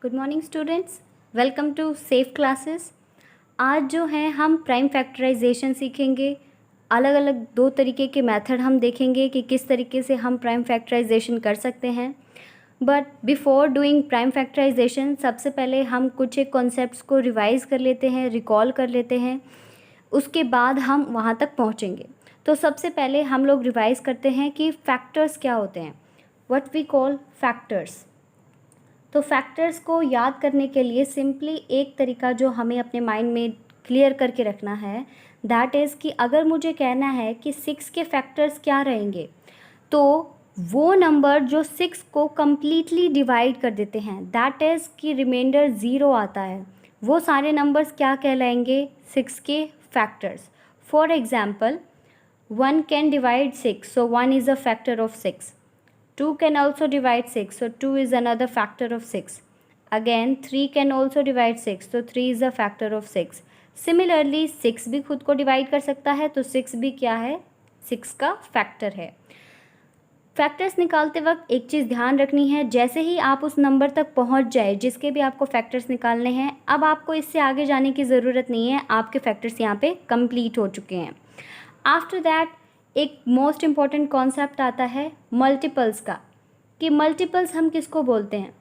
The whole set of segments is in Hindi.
Good morning students, welcome to safe classes. आज जो है हम प्राइम फैक्टराइजेशन सीखेंगे। अलग अलग दो तरीके के मेथड हम देखेंगे कि किस तरीके से हम प्राइम फैक्टराइजेशन कर सकते हैं। But before doing prime factorisation सबसे पहले हम कुछ एक कॉन्सेप्ट्स को रिवाइज कर लेते हैं, रिकॉल कर लेते हैं, उसके बाद हम वहाँ तक पहुँचेंगे। तो सबसे पहले हम लोग रिवाइज करते हैं कि फैक्टर्स क्या होते हैं, व्हाट वी कॉल फैक्टर्स। तो फैक्टर्स को याद करने के लिए सिंपली एक तरीका जो हमें अपने माइंड में क्लियर करके रखना है, दैट इज़ कि अगर मुझे कहना है कि 6 के फैक्टर्स क्या रहेंगे, तो वो नंबर जो 6 को कम्प्लीटली डिवाइड कर देते हैं, दैट इज़ कि रिमाइंडर 0 आता है, वो सारे नंबर्स क्या कहलाएंगे? 6 के factors. For example 1 can divide 6, so 1 is a factor of 6. 2 can also divide 6, so 2 is another factor of 6. Again 3 can also divide 6, so 3 is a factor of 6. Similarly 6 भी खुद को डिवाइड कर सकता है, तो 6 भी क्या है? 6 का फैक्टर है। फैक्टर्स निकालते वक्त एक चीज़ ध्यान रखनी है, जैसे ही आप उस नंबर तक पहुंच जाए जिसके भी आपको फैक्टर्स निकालने हैं, अब आपको इससे आगे जाने की ज़रूरत नहीं है, आपके फैक्टर्स यहाँ पे कंप्लीट हो चुके हैं। आफ्टर दैट एक मोस्ट इम्पॉर्टेंट कॉन्सेप्ट आता है मल्टीपल्स का, कि मल्टीपल्स हम किसको बोलते हैं।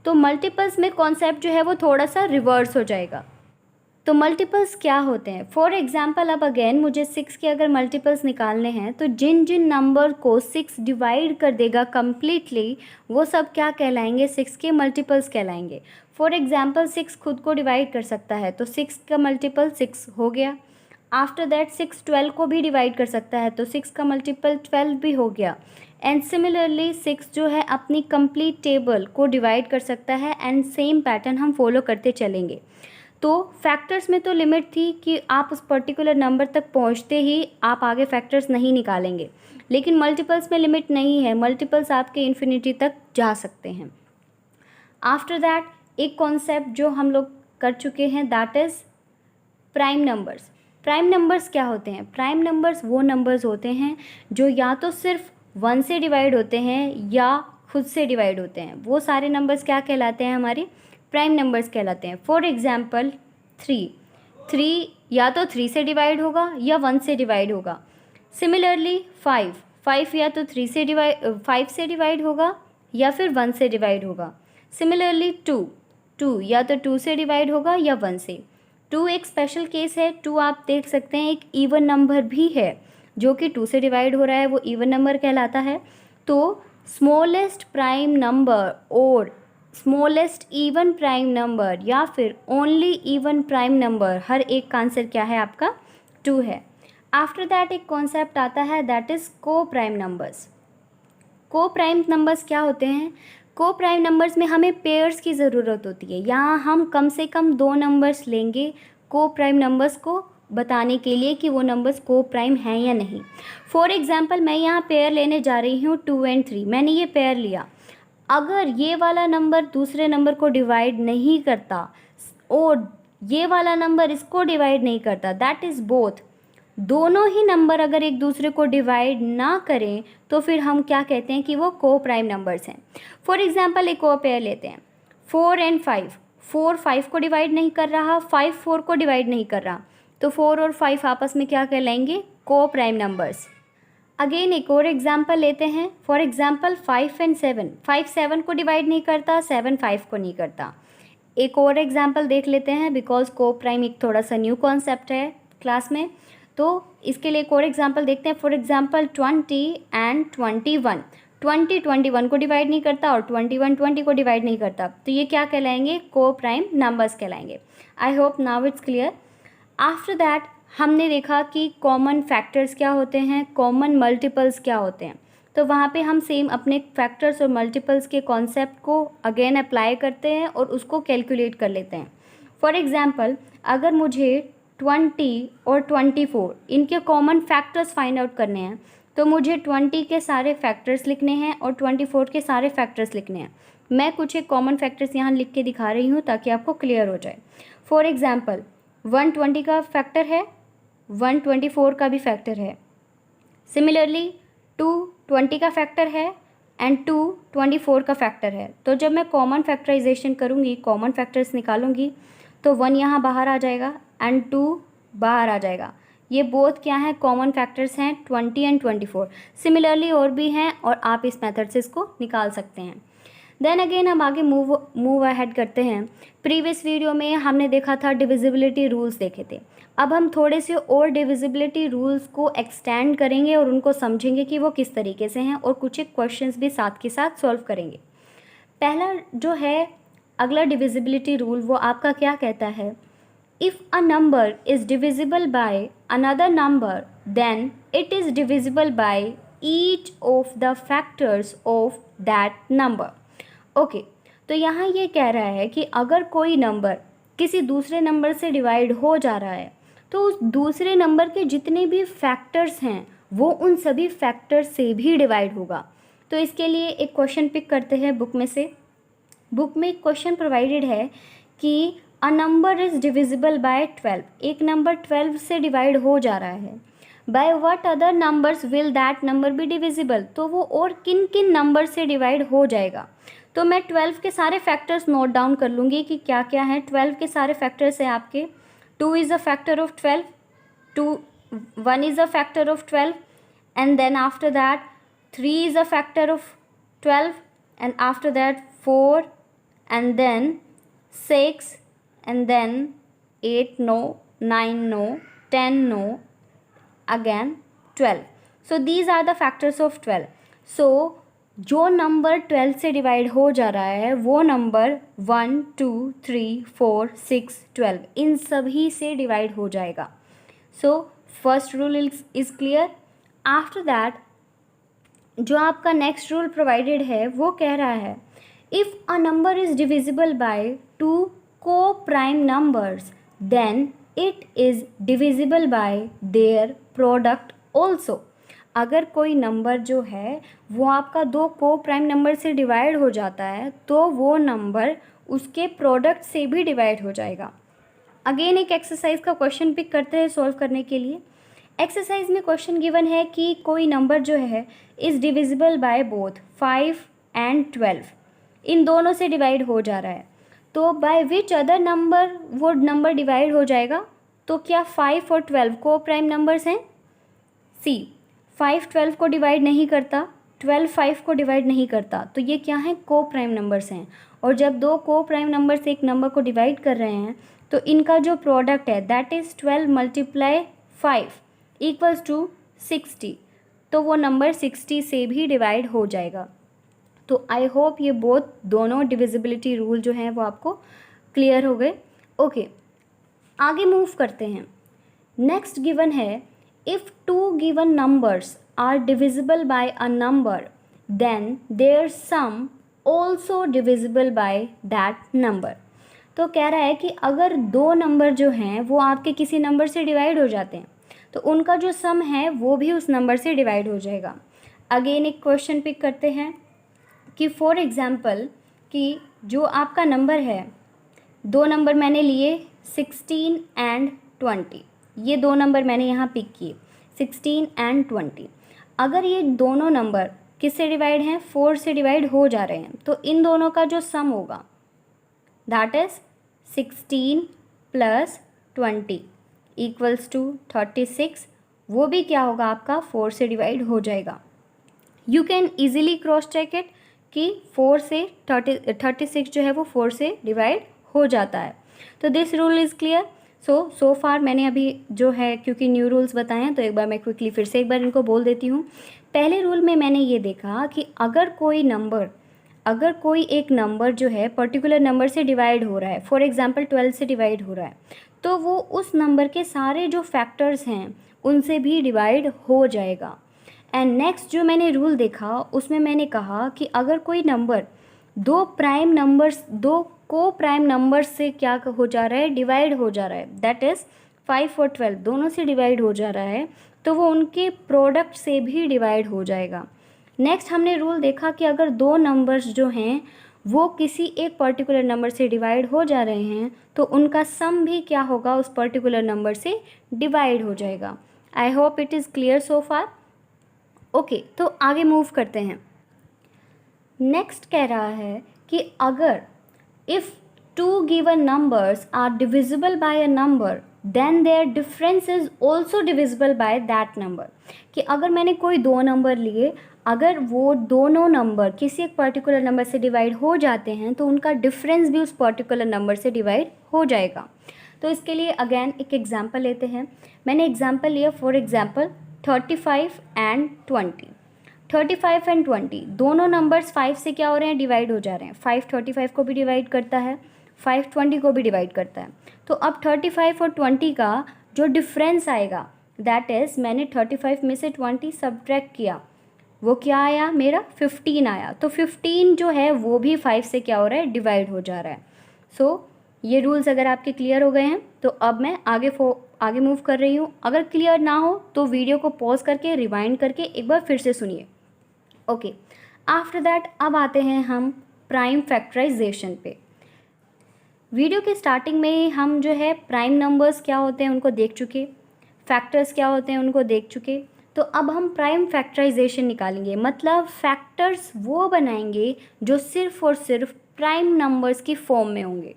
तो मल्टीपल्स में कॉन्सेप्ट जो है वो थोड़ा सा रिवर्स हो जाएगा। तो मल्टीपल्स क्या होते हैं? फॉर एग्जांपल अब अगेन मुझे 6 के अगर मल्टीपल्स निकालने हैं, तो जिन जिन नंबर को 6 डिवाइड कर देगा कम्प्लीटली, वो सब क्या कहलाएंगे? 6 के मल्टीपल्स कहलाएंगे। फॉर एग्जांपल 6 खुद को डिवाइड कर सकता है, तो 6 का मल्टीपल 6 हो गया। आफ्टर दैट 6 12 को भी डिवाइड कर सकता है, तो 6 का मल्टीपल 12 भी हो गया। एंड सिमिलरली 6 जो है अपनी कंप्लीट टेबल को डिवाइड कर सकता है, एंड सेम पैटर्न हम फॉलो करते चलेंगे। तो फैक्टर्स में तो लिमिट थी कि आप उस पर्टिकुलर नंबर तक पहुंचते ही आप आगे फैक्टर्स नहीं निकालेंगे, लेकिन मल्टीपल्स में लिमिट नहीं है, मल्टीपल्स आपके इन्फिनिटी तक जा सकते हैं। आफ्टर दैट एक कॉन्सेप्ट जो हम लोग कर चुके हैं, that is prime numbers. Prime numbers क्या होते हैं? प्राइम नंबर्स वो नंबर्स होते हैं जो या तो सिर्फ 1 से डिवाइड होते हैं या खुद से डिवाइड होते हैं। वो सारे नंबर्स क्या कहलाते हैं? हमारे प्राइम नंबर्स कहलाते हैं। फॉर एग्जांपल 3 या तो 3 से डिवाइड होगा या 1 से डिवाइड होगा। सिमिलरली 5 या तो 5 से डिवाइड होगा या फिर 1 से डिवाइड होगा। सिमिलरली 2 या तो 2 से डिवाइड होगा या 1 से। 2 एक स्पेशल केस है। 2 आप देख सकते हैं एक इवन नंबर भी है, जो कि 2 से डिवाइड हो रहा है, वो इवन नंबर कहलाता है। तो स्मॉलेस्ट प्राइम नंबर और स्मॉलेस्ट इवन प्राइम नंबर या फिर ओनली इवन प्राइम नंबर, हर एक का आंसर क्या है? आपका 2 है। आफ्टर दैट एक कॉन्सेप्ट आता है, दैट इज़ को प्राइम नंबर्स। को प्राइम नंबर्स क्या होते हैं? को प्राइम नंबर्स में हमें पेयर्स की ज़रूरत होती है। यहाँ हम कम से कम 2 नंबर्स लेंगे को प्राइम नंबर्स को बताने के लिए कि वो नंबर्स को प्राइम हैं या नहीं। फॉर एग्जांपल मैं यहाँ पेयर लेने जा रही हूँ 2 और 3, मैंने ये पेयर लिया। अगर ये वाला नंबर दूसरे नंबर को डिवाइड नहीं करता और ये वाला नंबर इसको डिवाइड नहीं करता, दैट इज़ बोथ, दोनों ही नंबर अगर एक दूसरे को डिवाइड ना करें, तो फिर हम क्या कहते हैं? कि वो को प्राइम नंबर्स हैं। फॉर एग्जांपल एक और पेयर लेते हैं 4 और 5। 4 5 को डिवाइड नहीं कर रहा, 5 4 को डिवाइड नहीं कर रहा, तो 4 और 5 आपस में क्या कहलाएंगे? को प्राइम नंबर्स। अगेन एक और एग्जाम्पल लेते हैं। फॉर एग्जाम्पल 5 और 7। 5 7 को डिवाइड नहीं करता, 7 5 को नहीं करता। एक और एग्जाम्पल देख लेते हैं, बिकॉज को प्राइम एक थोड़ा सा न्यू कॉन्सेप्ट है क्लास में, तो इसके लिए एक और एग्जाम्पल देखते हैं। For example 20 and 21। 20 21 को डिवाइड नहीं करता और 21 20 को डिवाइड नहीं करता, तो ये क्या कहलाएंगे? को प्राइम नंबर्स कहलाएंगे। I hope now it's clear. After that हमने देखा कि कॉमन फैक्टर्स क्या होते हैं, कॉमन मल्टीपल्स क्या होते हैं। तो वहाँ पे हम सेम अपने फैक्टर्स और मल्टीपल्स के कॉन्सेप्ट को अगेन अप्लाई करते हैं और उसको कैलकुलेट कर लेते हैं। फॉर एग्जांपल अगर मुझे 20 और 24 इनके कॉमन फैक्टर्स फाइंड आउट करने हैं, तो मुझे 20 के सारे फैक्टर्स लिखने हैं और 24 के सारे फैक्टर्स लिखने हैं। मैं कुछ एक कॉमन फैक्टर्स यहाँ लिख के दिखा रही हूँ ताकि आपको क्लियर हो जाए। फॉर एग्जांपल 120 का फैक्टर है, 124 का भी फैक्टर है। सिमिलरली 220 का फैक्टर है, एंड 2 24 का फैक्टर है। तो जब मैं कॉमन फैक्टराइजेशन करूँगी, कॉमन फैक्टर्स निकालूंगी, तो 1 यहाँ बाहर आ जाएगा एंड 2 बाहर आ जाएगा। ये बोथ क्या है, कॉमन फैक्टर्स हैं 20 एंड 24। सिमिलरली और भी हैं और आप इस मेथड से इसको निकाल सकते हैं। देन अगेन हम आगे मूव अहेड करते हैं। प्रीवियस वीडियो में हमने देखा था डिविजिबिलिटी रूल्स देखे थे। अब हम थोड़े से और डिविजिबिलिटी रूल्स को एक्सटेंड करेंगे और उनको समझेंगे कि वो किस तरीके से हैं, और कुछ एक क्वेश्चंस भी साथ के साथ सॉल्व करेंगे। पहला जो है अगला डिविजिबिलिटी रूल, वो आपका क्या कहता है, if a number is divisible by another number then it is divisible by each of the factors of that number. Okay, तो यहाँ ये कह रहा है कि अगर कोई नंबर किसी दूसरे नंबर से डिवाइड हो जा रहा है तो उस दूसरे नंबर के जितने भी फैक्टर्स हैं वो उन सभी फैक्टर्स से भी डिवाइड होगा। तो इसके लिए एक क्वेश्चन पिक करते हैं बुक में से। बुक में एक क्वेश्चन प्रोवाइडेड है कि अ नंबर इज़ डिविजिबल बाय 12। एक नंबर 12 से डिवाइड हो जा रहा है। By what other numbers will that number be divisible. तो वो और किन किन नंबर से डिवाइड हो जाएगा। तो मैं 12 के सारे फैक्टर्स नोट डाउन कर लूँगी कि क्या क्या हैं। 12 के सारे फैक्टर्स हैं आपके, 2 is a factor of 12, 1 is a factor of 12, and then after that 3 is a factor of 12, and after that 4, and then 6, and then 8 no, 9 no, 10 no, again 12. So these are the factors of 12. So जो नंबर 12 से डिवाइड हो जा रहा है वो नंबर 1 2 3 4 6 12 इन सभी से डिवाइड हो जाएगा। So first rule is clear. After that जो आपका नेक्स्ट रूल प्रोवाइडेड है वो कह रहा है, if a number is divisible by 2 को prime numbers then it is divisible by their product also. अगर कोई नंबर जो है वो आपका 2 को प्राइम नंबर से डिवाइड हो जाता है तो वो नंबर उसके प्रोडक्ट से भी डिवाइड हो जाएगा। अगेन एक एक्सरसाइज का क्वेश्चन पिक करते हैं सॉल्व करने के लिए। एक्सरसाइज में क्वेश्चन गिवन है कि कोई नंबर जो है is divisible by both 5 and 12। इन दोनों से डिवाइड हो जा रहा है, तो बाय विच अदर नंबर वो नंबर डिवाइड हो जाएगा। तो क्या 5 और 12 को प्राइम नंबर्स हैं? सी, 5 12 को डिवाइड नहीं करता, 12 5 को डिवाइड नहीं करता, तो ये क्या है, को प्राइम नंबर्स हैं। और जब 2 को प्राइम नंबर से एक नंबर को डिवाइड कर रहे हैं तो इनका जो प्रोडक्ट है दैट इज़ 12 × 5 इक्वल्स टू 60। तो वो नंबर 60 से भी डिवाइड हो जाएगा। तो आई होप ये दोनों डिविजिबिलिटी रूल जो हैं वो आपको क्लियर हो गए। ओके, आगे मूव करते हैं। नेक्स्ट गिवन है, if 2 given numbers are divisible by a number then their sum also divisible by that number। तो कह रहा है कि अगर 2 नंबर जो हैं वो आपके किसी नंबर से डिवाइड हो जाते हैं तो उनका जो सम है वो भी उस नंबर से डिवाइड हो जाएगा। अगेन एक क्वेश्चन पिक करते हैं कि फॉर एग्ज़ाम्पल कि जो आपका नंबर है, 2 नंबर मैंने लिए 16 एंड 20। ये 2 नंबर मैंने यहाँ पिक किए 16 एंड 20। अगर ये दोनों नंबर किससे डिवाइड हैं, 4 से डिवाइड हो जा रहे हैं, तो इन दोनों का जो सम होगा दैट इज़ 16 + 20 इक्वल्स टू 36। वो भी क्या होगा आपका 4 से डिवाइड हो जाएगा। You can easily cross check it कि 4 से 36 जो है वो 4 से डिवाइड हो जाता है। तो दिस रूल इज़ क्लियर। सो फार मैंने अभी जो है क्योंकि न्यू रूल्स बताए हैं तो एक बार मैं क्विकली फिर से एक बार इनको बोल देती हूँ। पहले रूल में मैंने ये देखा कि अगर कोई एक नंबर जो है पर्टिकुलर नंबर से डिवाइड हो रहा है, फॉर एग्जांपल 12 से डिवाइड हो रहा है, तो वो उस नंबर के सारे जो फैक्टर्स हैं उनसे भी डिवाइड हो जाएगा। एंड नेक्स्ट जो मैंने रूल देखा उसमें मैंने कहा कि अगर कोई नंबर 2 को प्राइम नंबर्स से क्या हो जा रहा है, डिवाइड हो जा रहा है, दैट इज़ 5 और 12 दोनों से डिवाइड हो जा रहा है, तो वो उनके प्रोडक्ट से भी डिवाइड हो जाएगा। नेक्स्ट हमने रूल देखा कि अगर 2 नंबर्स जो हैं वो किसी एक पर्टिकुलर नंबर से डिवाइड हो जा रहे हैं तो उनका सम भी क्या होगा, उस पर्टिकुलर नंबर से डिवाइड हो जाएगा। I hope it is clear so far. Okay, तो आगे मूव करते हैं। नेक्स्ट कह रहा है कि अगर if two given numbers are divisible by a number then their difference is also divisible by that number, कि अगर मैंने कोई दो नंबर लिए, अगर वो दोनों नंबर किसी एक पर्टिकुलर नंबर से डिवाइड हो जाते हैं तो उनका डिफरेंस भी उस पर्टिकुलर नंबर से डिवाइड हो जाएगा। तो इसके लिए अगेन एक एग्जांपल लेते हैं। मैंने एग्जांपल लिया, फॉर एग्जांपल 35 एंड 20। 35 एंड 20 दोनों नंबर्स 5 से क्या हो रहे हैं, डिवाइड हो जा रहे हैं। 5 35 को भी डिवाइड करता है, 5 20 को भी डिवाइड करता है। तो अब 35 और 20 का जो डिफरेंस आएगा, दैट इज़ मैंने 35 में से 20 सब्ट्रैक्ट किया, वो क्या आया, मेरा 15 आया। तो 15 जो है वो भी 5 से क्या हो रहा है, डिवाइड हो जा रहा है। सो ये रूल्स अगर आपके क्लियर हो गए हैं तो अब मैं आगे मूव कर रही हूँ। अगर क्लियर ना हो तो वीडियो को पॉज करके रिवाइंड करके एक बार फिर से सुनिए। ओके, आफ्टर दैट अब आते हैं हम प्राइम फैक्टराइजेशन पे। वीडियो के स्टार्टिंग में हम जो है प्राइम नंबर्स क्या होते हैं उनको देख चुके, फैक्टर्स क्या होते हैं उनको देख चुके। तो अब हम प्राइम फैक्टराइजेशन निकालेंगे, मतलब फैक्टर्स वो बनाएंगे जो सिर्फ और सिर्फ प्राइम नंबर्स की फॉर्म में होंगे।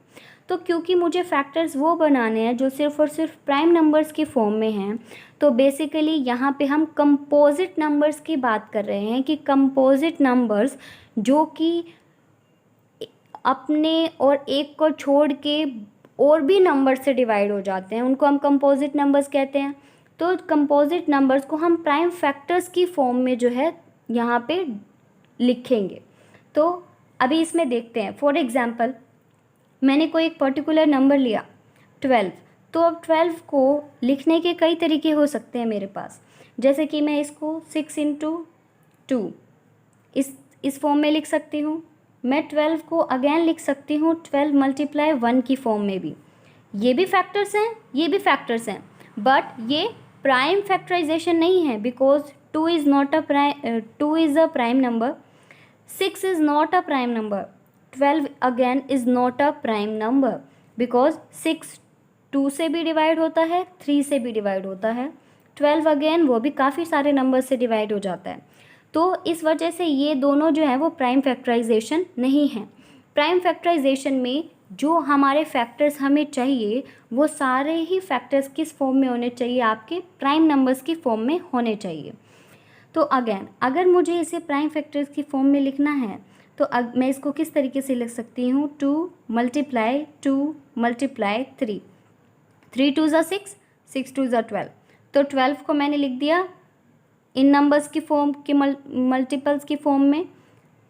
तो क्योंकि मुझे फैक्टर्स वो बनाने हैं जो सिर्फ और सिर्फ प्राइम नंबर्स की फॉर्म में हैं, तो बेसिकली यहाँ पे हम कंपोजिट नंबर्स की बात कर रहे हैं, कि कंपोजिट नंबर्स जो कि अपने और एक को छोड़ के और भी नंबर से डिवाइड हो जाते हैं, उनको हम कंपोजिट नंबर्स कहते हैं। तो कंपोजिट नंबर्स को हम प्राइम फैक्टर्स की फॉर्म में जो है यहाँ पे लिखेंगे। तो अभी इसमें देखते हैं, फॉर एग्जांपल मैंने कोई एक पर्टिकुलर नंबर लिया 12। तो अब 12 को लिखने के कई तरीके हो सकते हैं मेरे पास, जैसे कि मैं इसको 6 इंटू 2 इस फॉर्म में लिख सकती हूँ। मैं 12 को अगेन लिख सकती हूँ 12 मल्टीप्लाई 1 की फॉर्म में भी। ये भी फैक्टर्स हैं, ये भी फैक्टर्स हैं, बट ये प्राइम फैक्टराइजेशन नहीं है, because 2 is not a prime, 2 is a prime number, 6 is not a prime number, 12 again is not a prime number, because 6 2 से भी डिवाइड होता है, 3 से भी डिवाइड होता है, 12 अगेन वो भी काफ़ी सारे नंबर से डिवाइड हो जाता है। तो इस वजह से ये दोनों जो है वो प्राइम फैक्टराइजेशन नहीं है। प्राइम फैक्टराइजेशन में जो हमारे फैक्टर्स हमें चाहिए वो सारे ही फैक्टर्स किस फॉर्म में होने चाहिए, आपके प्राइम नंबर्स की फॉर्म में होने चाहिए। तो अगेन अगर मुझे इसे प्राइम फैक्टर्स की फॉर्म में लिखना है तो मैं इसको किस तरीके से लिख सकती हूँ, 2 मल्टीप्लाई 2 मल्टीप्लाई 3, 3 2 ज़ा 6, 6 2 ज़ा 12। तो 12 को मैंने लिख दिया इन नंबर्स की फॉर्म के मल्टीपल्स की फॉर्म में।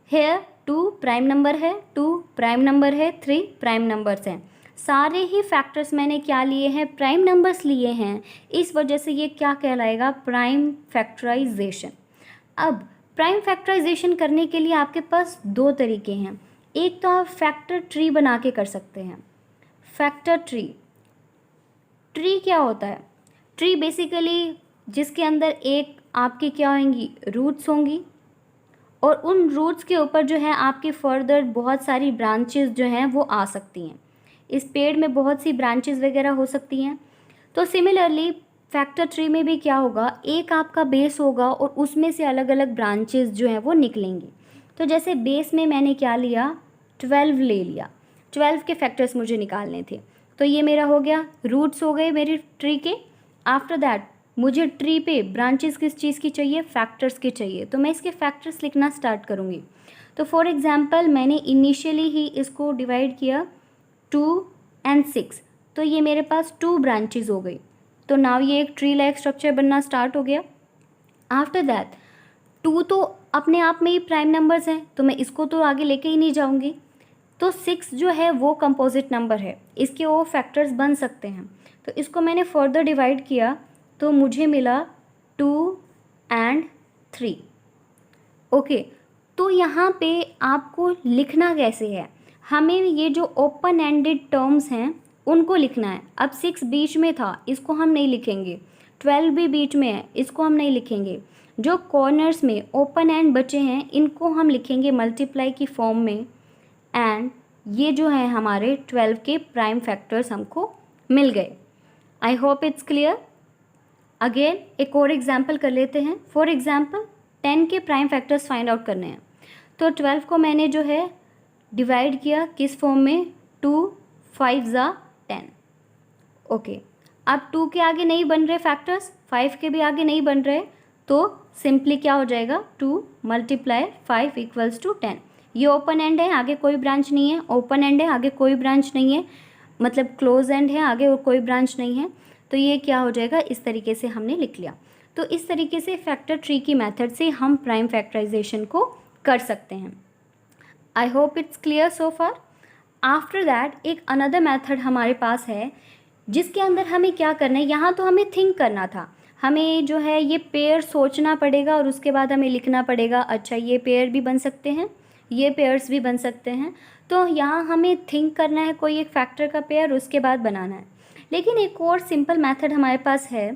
हेयर 2 प्राइम नंबर है, 2 प्राइम नंबर है, 3 प्राइम नंबर्स हैं। सारे ही फैक्टर्स मैंने क्या लिए हैं, प्राइम नंबर्स लिए हैं, इस वजह से ये क्या कहलाएगा, प्राइम फैक्टराइजेशन। अब प्राइम फैक्टराइजेशन करने के लिए आपके पास दो तरीके हैं। एक तो आप फैक्टर ट्री बना के कर सकते हैं। फैक्टर ट्री, ट्री क्या होता है, ट्री बेसिकली जिसके अंदर एक आपकी क्या होंगी, रूट्स होंगी, और उन रूट्स के ऊपर जो है आपकी फर्दर बहुत सारी ब्रांचेस जो हैं वो आ सकती हैं। इस पेड़ में बहुत सी ब्रांचेस वगैरह हो सकती हैं। तो सिमिलरली फैक्टर ट्री में भी क्या होगा, एक आपका बेस होगा और उसमें से अलग अलग ब्रांचेस जो हैं वो निकलेंगी। तो जैसे बेस में मैंने क्या लिया, 12 ले लिया, 12 के फैक्टर्स मुझे निकालने थे, तो ये मेरा हो गया, रूट्स हो गए मेरी ट्री के। आफ्टर दैट मुझे ट्री पे ब्रांचेस किस चीज़ की चाहिए, फैक्टर्स की चाहिए, तो मैं इसके फैक्टर्स लिखना स्टार्ट करूँगी। तो फॉर एग्जांपल मैंने इनिशियली ही इसको डिवाइड किया 2 एंड 6, तो ये मेरे पास 2 ब्रांचेस हो गई। तो नाउ ये एक ट्री लाइक स्ट्रक्चर बनना स्टार्ट हो गया। आफ्टर दैट 2 तो अपने आप में ही प्राइम नंबर्स हैं, तो मैं इसको तो आगे लेके ही नहीं जाऊँगी। तो 6 जो है वो कंपोजिट नंबर है, इसके वो फैक्टर्स बन सकते हैं। तो इसको मैंने फर्दर डिवाइड किया तो मुझे मिला 2 एंड 3। ओके, तो यहाँ पे आपको लिखना कैसे है, हमें ये जो ओपन एंडेड टर्म्स हैं उनको लिखना है। अब 6 बीच में था, इसको हम नहीं लिखेंगे, 12 भी बीच में है, इसको हम नहीं लिखेंगे। जो कॉर्नर्स में ओपन एंड बचे हैं इनको हम लिखेंगे मल्टीप्लाई की फॉर्म में, एंड ये जो है हमारे 12 के प्राइम फैक्टर्स हमको मिल गए। I hope it's clear. Again एक और एग्जाम्पल कर लेते हैं। फॉर एग्जाम्पल 10 के प्राइम फैक्टर्स फाइंड आउट करने हैं। तो 12 को मैंने जो है डिवाइड किया किस फॉर्म में, 2 5 ज़ा 10। ओके, अब 2 के आगे नहीं बन रहे फैक्टर्स, 5 के भी आगे नहीं बन रहे, तो सिंपली क्या हो जाएगा, 2 × 5 = 10। ये ओपन एंड है, आगे कोई ब्रांच नहीं है, ओपन एंड है, आगे कोई ब्रांच नहीं है, मतलब क्लोज एंड है, आगे और कोई ब्रांच नहीं है, तो ये क्या हो जाएगा, इस तरीके से हमने लिख लिया। तो इस तरीके से फैक्टर ट्री की मेथड से हम प्राइम फैक्टराइजेशन को कर सकते हैं। I hope it's clear so far. After that एक अनदर मेथड हमारे पास है जिसके अंदर हमें क्या करना है, यहाँ तो हमें थिंक करना था, हमें जो है ये पेयर सोचना पड़ेगा और उसके बाद हमें लिखना पड़ेगा, अच्छा ये पेयर भी बन सकते हैं, ये पेयर्स भी बन सकते हैं। तो यहाँ हमें थिंक करना है कोई एक फैक्टर का पेयर, उसके बाद बनाना है। लेकिन एक और सिंपल मेथड हमारे पास है,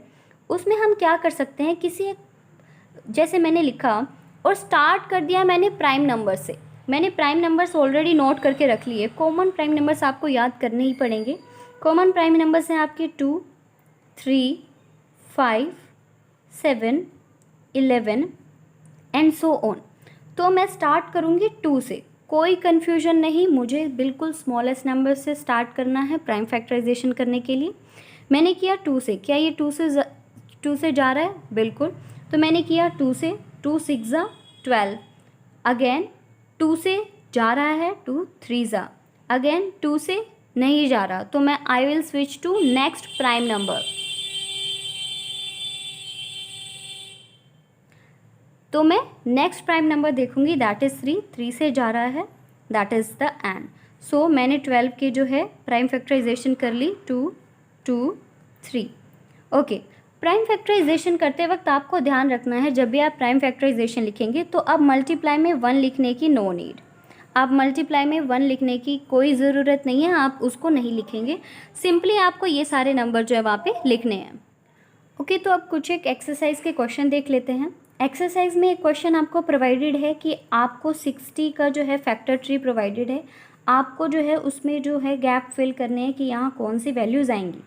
उसमें हम क्या कर सकते हैं, किसी एक, जैसे मैंने लिखा और स्टार्ट कर दिया मैंने प्राइम नंबर से, मैंने प्राइम नंबर्स ऑलरेडी नोट करके रख लिए। कॉमन प्राइम नंबर्स आपको याद करने ही पड़ेंगे। कॉमन प्राइम नंबर्स हैं आपके 2 3 5 7 11 एंड सो ऑन। तो मैं स्टार्ट करूँगी 2 से, कोई कन्फ्यूजन नहीं, मुझे बिल्कुल स्मॉलेस्ट नंबर से स्टार्ट करना है प्राइम फैक्टराइजेशन करने के लिए। मैंने किया 2 से, क्या ये 2 से जा रहा है, बिल्कुल। तो मैंने किया 2 से, 2 6 ज़ा 12, अगेन 2 से जा रहा है, 2 3 ज़ा, अगेन 2 से नहीं जा रहा, तो मैं I will switch to next prime number. तो मैं नेक्स्ट प्राइम नंबर देखूंगी, दैट इज़ 3 से जा रहा है, that is the end. So मैंने 12 के जो है प्राइम फैक्टराइजेशन कर ली, 2 2 3। ओके, प्राइम फैक्टराइजेशन करते वक्त आपको ध्यान रखना है, जब भी आप प्राइम फैक्टराइजेशन लिखेंगे तो अब मल्टीप्लाई में 1 लिखने की नो नीड, आप मल्टीप्लाई में 1 लिखने की कोई ज़रूरत नहीं है, आप उसको नहीं लिखेंगे, सिंपली आपको ये सारे नंबर जो है वहाँ पे लिखने हैं। ओके, तो अब कुछ एक एक्सरसाइज के क्वेश्चन देख लेते हैं। एक्सरसाइज में एक क्वेश्चन आपको प्रोवाइडेड है कि आपको 60 का जो है फैक्टर ट्री प्रोवाइडेड है, आपको जो है उसमें जो है गैप फिल करने हैं कि यहाँ कौन सी वैल्यूज़ आएंगी।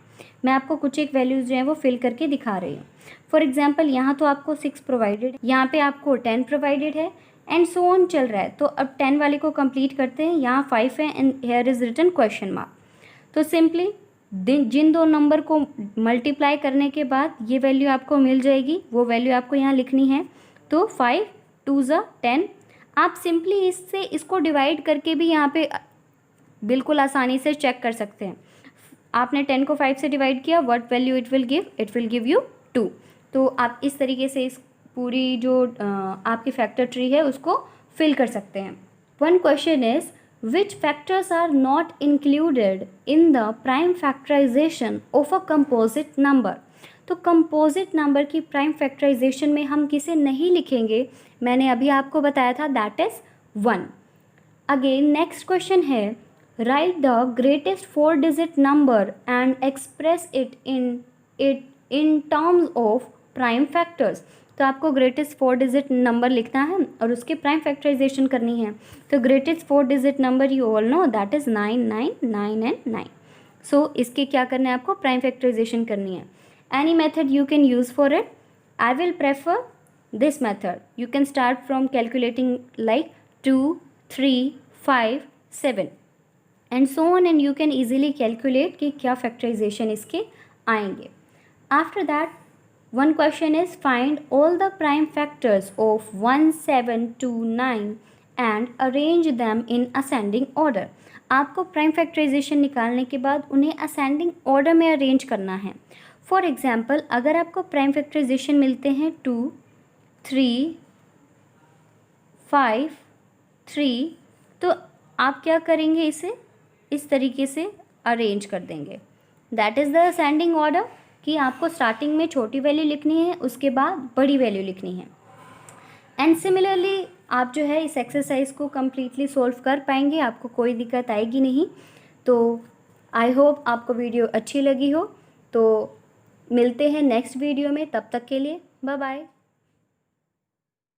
मैं आपको कुछ एक वैल्यूज़ जो है वो फिल करके दिखा रही हूँ। फॉर एग्जांपल यहाँ तो आपको 6 प्रोवाइडेड है, यहाँ पे आपको 10 प्रोवाइडेड है एंड सो ऑन चल रहा है। तो अब 10 वाले को कंप्लीट करते हैं, यहाँ 5 है and here is written question mark. तो सिंपली जिन दो नंबर को मल्टीप्लाई करने के बाद ये वैल्यू आपको मिल जाएगी, वो वैल्यू आपको यहाँ लिखनी है। तो 5 2 ज़ा 10, आप सिंपली इससे इसको डिवाइड करके भी यहाँ पे बिल्कुल आसानी से चेक कर सकते हैं। आपने 10 को 5 से डिवाइड किया, what value it will give you 2। तो आप इस तरीके से इस पूरी जो आपकी फैक्टर ट्री है उसको फिल कर सकते हैं। One question is which factors are not included in the prime factorization of a composite number। तो कंपोजिट नंबर की प्राइम फैक्टराइजेशन में हम किसे नहीं लिखेंगे, मैंने अभी आपको बताया था, that is 1। Again next question है, write the greatest 4 digit number and express it in terms of prime factors. तो आपको ग्रेटेस्ट 4 डिजिट नंबर लिखना है और उसकी प्राइम फैक्टराइजेशन करनी है। तो greatest 4 digit number you all know, that is 9 9 9 and 9। सो इसके क्या करना है, आपको प्राइम फैक्टराइजेशन करनी है। Any method you can use for it, I will prefer this method. You can start from calculating like 2 3 5 7 and so on, and you can easily calculate कि क्या फैक्टराइजेशन इसके आएंगे। After that one question is find all the prime factors of 1 7 2 9 and arrange them in ascending order। आपको प्राइम फैक्टराइजेशन निकालने के बाद उन्हें असेंडिंग ऑर्डर में अरेंज करना है। फॉर एग्जांपल अगर आपको प्राइम फैक्टराइजेशन मिलते हैं 2 3 5 3, तो आप क्या करेंगे, इसे इस तरीके से अरेंज कर देंगे, that is the ascending order, कि आपको स्टार्टिंग में छोटी वैल्यू लिखनी है, उसके बाद बड़ी वैल्यू लिखनी है। एंड सिमिलरली आप जो है इस एक्सरसाइज को कम्प्लीटली सॉल्व कर पाएंगे, आपको कोई दिक्कत आएगी नहीं। तो आई होप आपको वीडियो अच्छी लगी हो। तो मिलते हैं नेक्स्ट वीडियो में, तब तक के लिए बाय बाय।